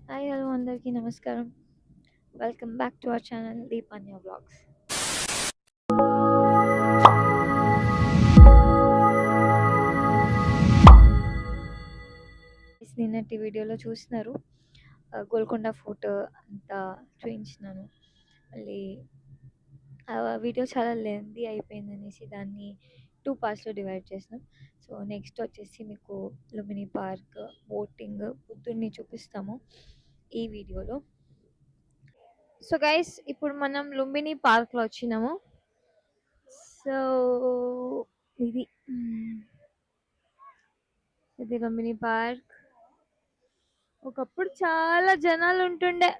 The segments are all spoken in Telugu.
హాయ్ హలో అందరికీ నమస్కారం. Welcome back to our channel Deepanya vlogs. నిన్నటి వీడియోలో చూసినారు గోల్కొండ ఫోర్ట్ అంతా చూపించినాను. మళ్ళీ ఆ వీడియో చాలా లెంతీ అయిపోయిందనేసి దాన్ని 2 పార్ట్స్‌లో డివైడ్ చేసినాం. సో నెక్స్ట్ వచ్చేసి మీకు లుంబిని పార్క్, బోటింగ్, బుద్ధుడిని చూపిస్తాము ఈ వీడియోలో. సో గైస్ ఇప్పుడు మనం లుంబిని పార్క్‌లో వచ్చినాము. సో ఇది ఇది లుంబిని పార్క్. ఒకప్పుడు చాలా జనాలు ఉంటుండే.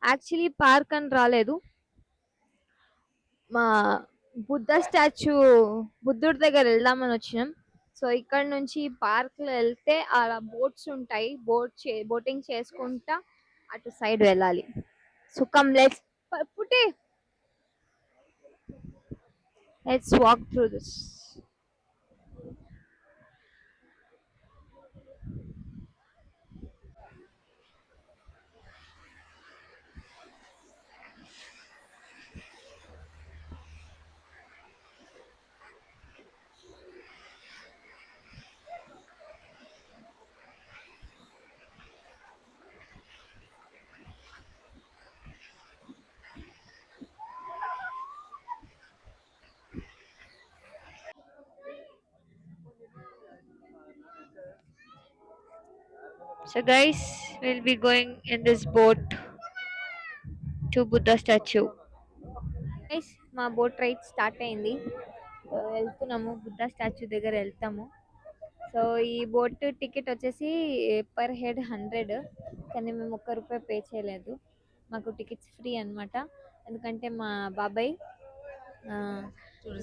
యాక్చువల్లీ పార్క్ అని రాలేదు, మా బుద్ధ స్టాచ్యూ బుద్ధుడి దగ్గర వెళ్దామని వచ్చినాం. సో ఇక్కడ నుంచి పార్క్ లో వెళ్తే అలా బోట్స్ ఉంటాయి, బోటింగ్ చేసుకుంటా అటు సైడ్ వెళ్ళాలి. సో కమ్ పుట్టి let's walk through this. So guys, we'll be going in this boat to Buddha statue. Guys, మా బోట్ రైడ్ స్టార్ట్ అయింది. వెళ్తున్నాము, బుద్ధ స్టాచ్యూ దగ్గర వెళ్తాము. సో ఈ బోట్ టికెట్ వచ్చేసి పర్ హెడ్ 100, కానీ మేము ₹1 పే చేయలేదు. మాకు టికెట్స్ ఫ్రీ అన్నమాట. ఎందుకంటే మా బాబాయ్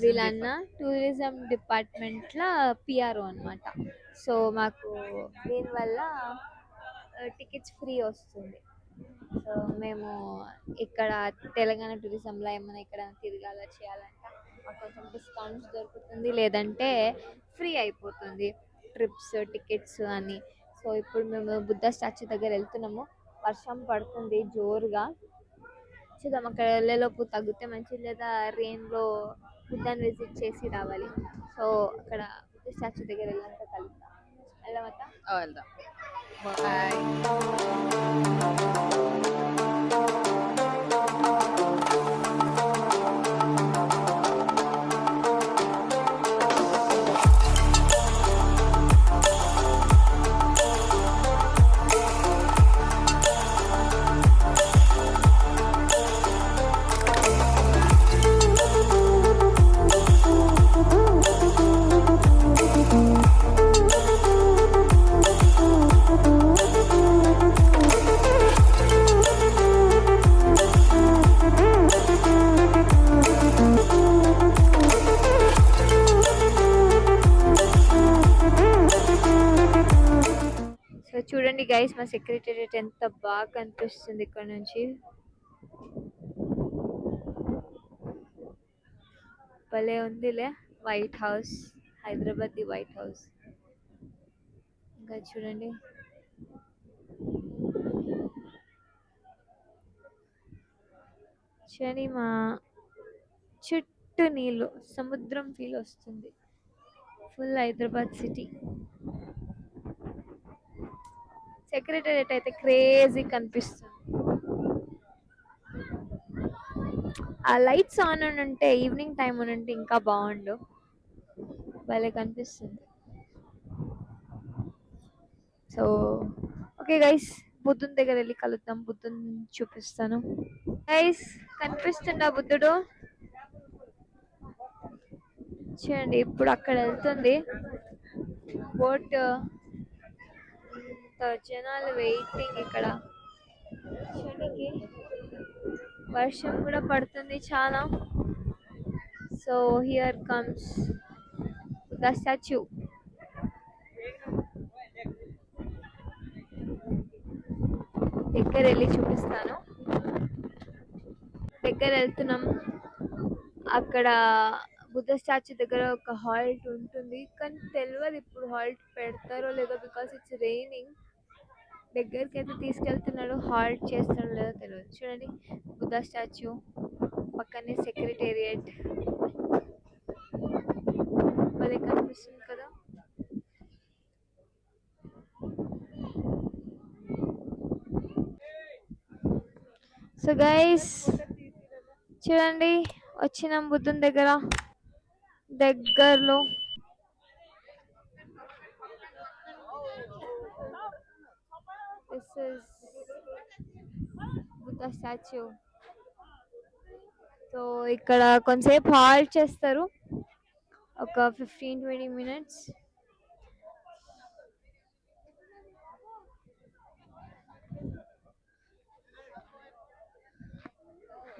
వీళ్ళన్న టూరిజం డిపార్ట్మెంట్లో పిఆర్ఓ అన్నమాట. సో మాకు దీనివల్ల టికెట్స్ ఫ్రీ వస్తుంది. సో మేము ఇక్కడ తెలంగాణ టూరిజంలో ఏమైనా ఇక్కడ తిరగాల చేయాలంటే మాకు కొంచెం డిస్కౌంట్స్ దొరుకుతుంది, లేదంటే ఫ్రీ అయిపోతుంది ట్రిప్స్ టికెట్స్ అని. సో ఇప్పుడు మేము బుద్ధ స్టాచ్యూ దగ్గర వెళ్తున్నాము. వర్షం పడుతుంది జోరుగా. చూద్దాం, అక్కడ వెళ్ళేలోపు తగ్గితే మంచిది, లేదా రెయిన్లో బుద్ధాన్ని విజిట్ చేసి రావాలి. సో అక్కడ బుద్ధ స్టాచ్యూ దగ్గర వెళ్ళాక కలుద్దాం. వెళ్ళమతా వెళ్దాం. బాయ్. సో చూడండి గైస్, మా సెక్రటేరియట్ ఎంత బాగా కనిపిస్తుంది ఇక్కడ నుంచి. భలే ఉందిలే, white house, Hyderabad the white house. ఇంకా చూడండి, చూడండి మా చుట్టూ నీళ్ళు, సముద్రం ఫీల్ వస్తుంది. Full Hyderabad city. సెక్రటేరియట్ అయితే క్రేజీ కనిపిస్తుంది. ఆ లైట్స్ ఆన్ అని ఉంటే, ఈవినింగ్ టైం అని ఉంటే ఇంకా బాగుండు, భలే కనిపిస్తుంది. సో ఓకే గైస్, బుద్ధుని దగ్గర వెళ్ళి కలుద్దాం, బుద్ధుని చూపిస్తాను. గైస్, కనిపిస్తుందా బుద్ధుడు? చూడండి, ఇప్పుడు అక్కడ వెళ్తుంది బోట్. జనాలు వెయిటింగ్ ఇక్కడ. చూడండి, వర్షం కూడా పడుతుంది చాలా. So here comes the statue. దగ్గర వెళ్ళి చూపిస్తాను. దగ్గర వెళ్తున్నాం. అక్కడ బుద్ధ స్టాచ్యూ దగ్గర ఒక హాల్ట్ ఉంటుంది, కానీ తెలియదు ఇప్పుడు హాల్ట్ పెడతారో లేదో, బికాస్ ఇట్స్ రైనింగ్. దగ్గరికి అయితే తీసుకెళ్తున్నాడు, హాల్ట్ చేస్తున్నాడు లేదో తెలియదు. చూడండి బుద్ధా స్టాచ్యూ, పక్కనే సెక్రటేరియట్, భలే కనిపిస్తుంది కదా. సో గైస్ చూడండి వచ్చినాం బుద్ధుని దగ్గరలో. This is Buddha statue. So ఇక్కడ కొంతసేపు హాల్ట్ చేస్తారు, ఒక 15-20 minutes.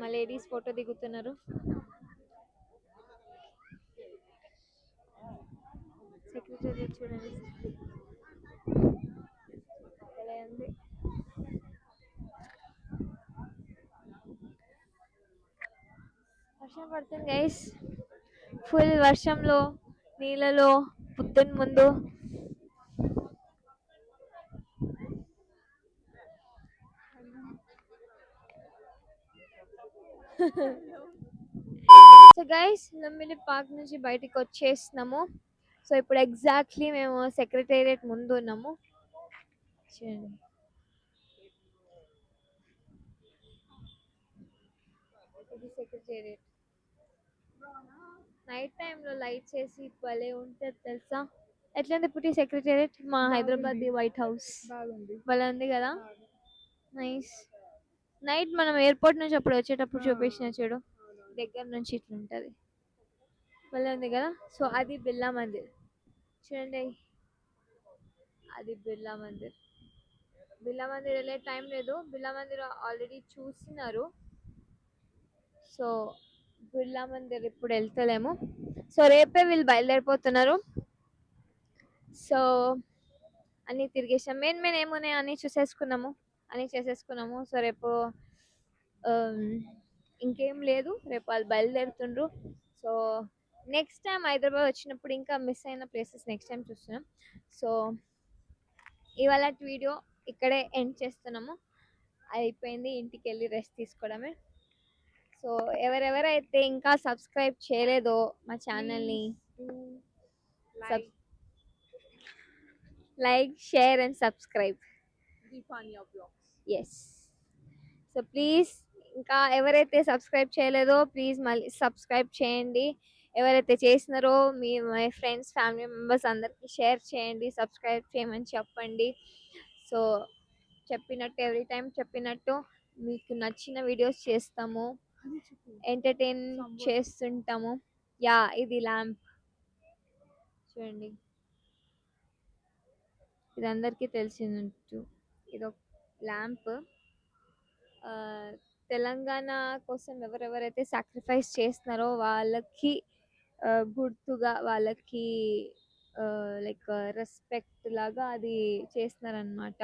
మా లేడీస్ ఫోటో దిగుతున్నారు. సెక్రటరీ చూడండి భలే ఉంది. వర్షం పడుతుంది గైస్, ఫుల్ వర్షంలో నీళ్ళలో బుద్ధుని ముందు. సో గైస్ లుంబిని పార్క్ నుంచి బయటికి వచ్చేసినాము. సో ఇప్పుడు ఎగ్జాక్ట్లీ మేము సెక్రటేరియట్ ముందు ఉన్నాము. చూడండి ఇది సెక్రటేరియట్. నైట్ టైంలో లైట్స్ వేసి భలే ఉంటుంది తెలుసా. ఎట్లా పుట్టి సెక్రటేరియట్ మా హైదరాబాద్ వైట్ హౌస్ భలే ఉంది కదా, నైస్. నైట్ మనం ఎయిర్పోర్ట్ నుంచి అప్పుడు వచ్చేటప్పుడు చూపించిన చూడు, దగ్గర నుంచి ఇట్లుంటది, భలే ఉంది కదా. సో అది బిర్లా మందిర్ చూడండి, అది బిర్లా మందిర్. బిర్లా మందిర్ వెళ్ళే టైం లేదు, బిర్లా మందిర్ ఆల్రెడీ చూసినారు. సో బిర్లా మందిర్ ఇప్పుడు వెళ్తలేము. సో రేపే వీళ్ళు బయలుదేరిపోతున్నారు. సో అన్నీ తిరిగేసాం, మెయిన్ ఏమున్నాయి అన్నీ చూసేసుకున్నాము, అన్నీ చేసేసుకున్నాము. సో రేపు ఇంకేం లేదు, రేపు వాళ్ళు బయలుదేరుతుండ్రు. సో నెక్స్ట్ టైం హైదరాబాద్ వచ్చినప్పుడు ఇంకా మిస్ అయిన ప్లేసెస్ నెక్స్ట్ టైం చూస్తున్నాం. సో ఇవాళ వీడియో ఇక్కడే ఎండ్ చేస్తున్నాము, అయిపోయింది, ఇంటికి వెళ్ళి రెస్ట్ తీసుకోవడమే. సో ఎవరెవరైతే ఇంకా సబ్స్క్రైబ్ చేయలేదో మా ఛానల్ని like, share and subscribe. Yes. So please ఇంకా ఎవరైతే సబ్స్క్రైబ్ చేయలేదో ప్లీజ్ మళ్ళీ సబ్స్క్రైబ్ చేయండి. ఎవరైతే చేసినారో మై ఫ్రెండ్స్, ఫ్యామిలీ మెంబర్స్ అందరికీ షేర్ చేయండి, సబ్స్క్రైబ్ చేయమని చెప్పండి. సో చెప్పినట్టు ఎవ్రీ టైం చెప్పినట్టు మీకు నచ్చిన వీడియోస్ చేస్తాము, ఎంటర్టైన్ చేస్తుంటాము. యా ఇది ల్యాంప్ చూడండి, ఇది అందరికీ తెలిసినట్టు ఇది ఒక ల్యాంప్. తెలంగాణ కోసం ఎవరెవరైతే సాక్రిఫైస్ చేస్తున్నారో వాళ్ళకి గుర్తుగా, వాళ్ళకి లైక్ రెస్పెక్ట్ లాగా అది చేస్తున్నారనమాట.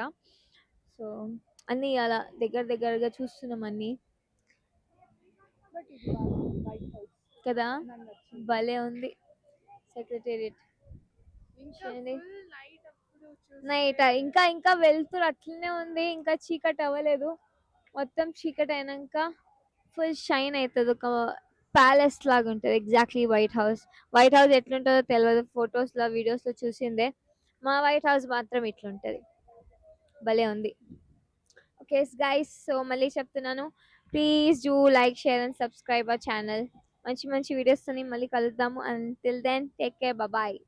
సో అన్నీ అలా దగ్గరగా చూస్తున్నాం అన్నీ కదా, భలే ఉంది సెక్రటేరియట్. నైట్ ఇంకా ఇంకా వెళ్తురు అట్లనే ఉంది, ఇంకా చీకటి అవ్వలేదు. మొత్తం చీకటి అయినాక ఫుల్ షైన్ అవుతుంది, ఒక ప్యాలెస్ లాగా ఉంటుంది ఎగ్జాక్ట్లీ. వైట్ హౌస్ ఎట్లుంటుందో తెలియదు, ఫొటోస్లో వీడియోస్లో చూసిందే. మా వైట్ హౌస్ మాత్రం ఇట్లుంటుంది, భలే ఉంది. ఓకే గైస్, సో మళ్ళీ చెప్తున్నాను, please do like, share and subscribe our channel. మంచి వీడియోస్తోని మళ్ళీ కలుద్దాము. Until then take care, bye.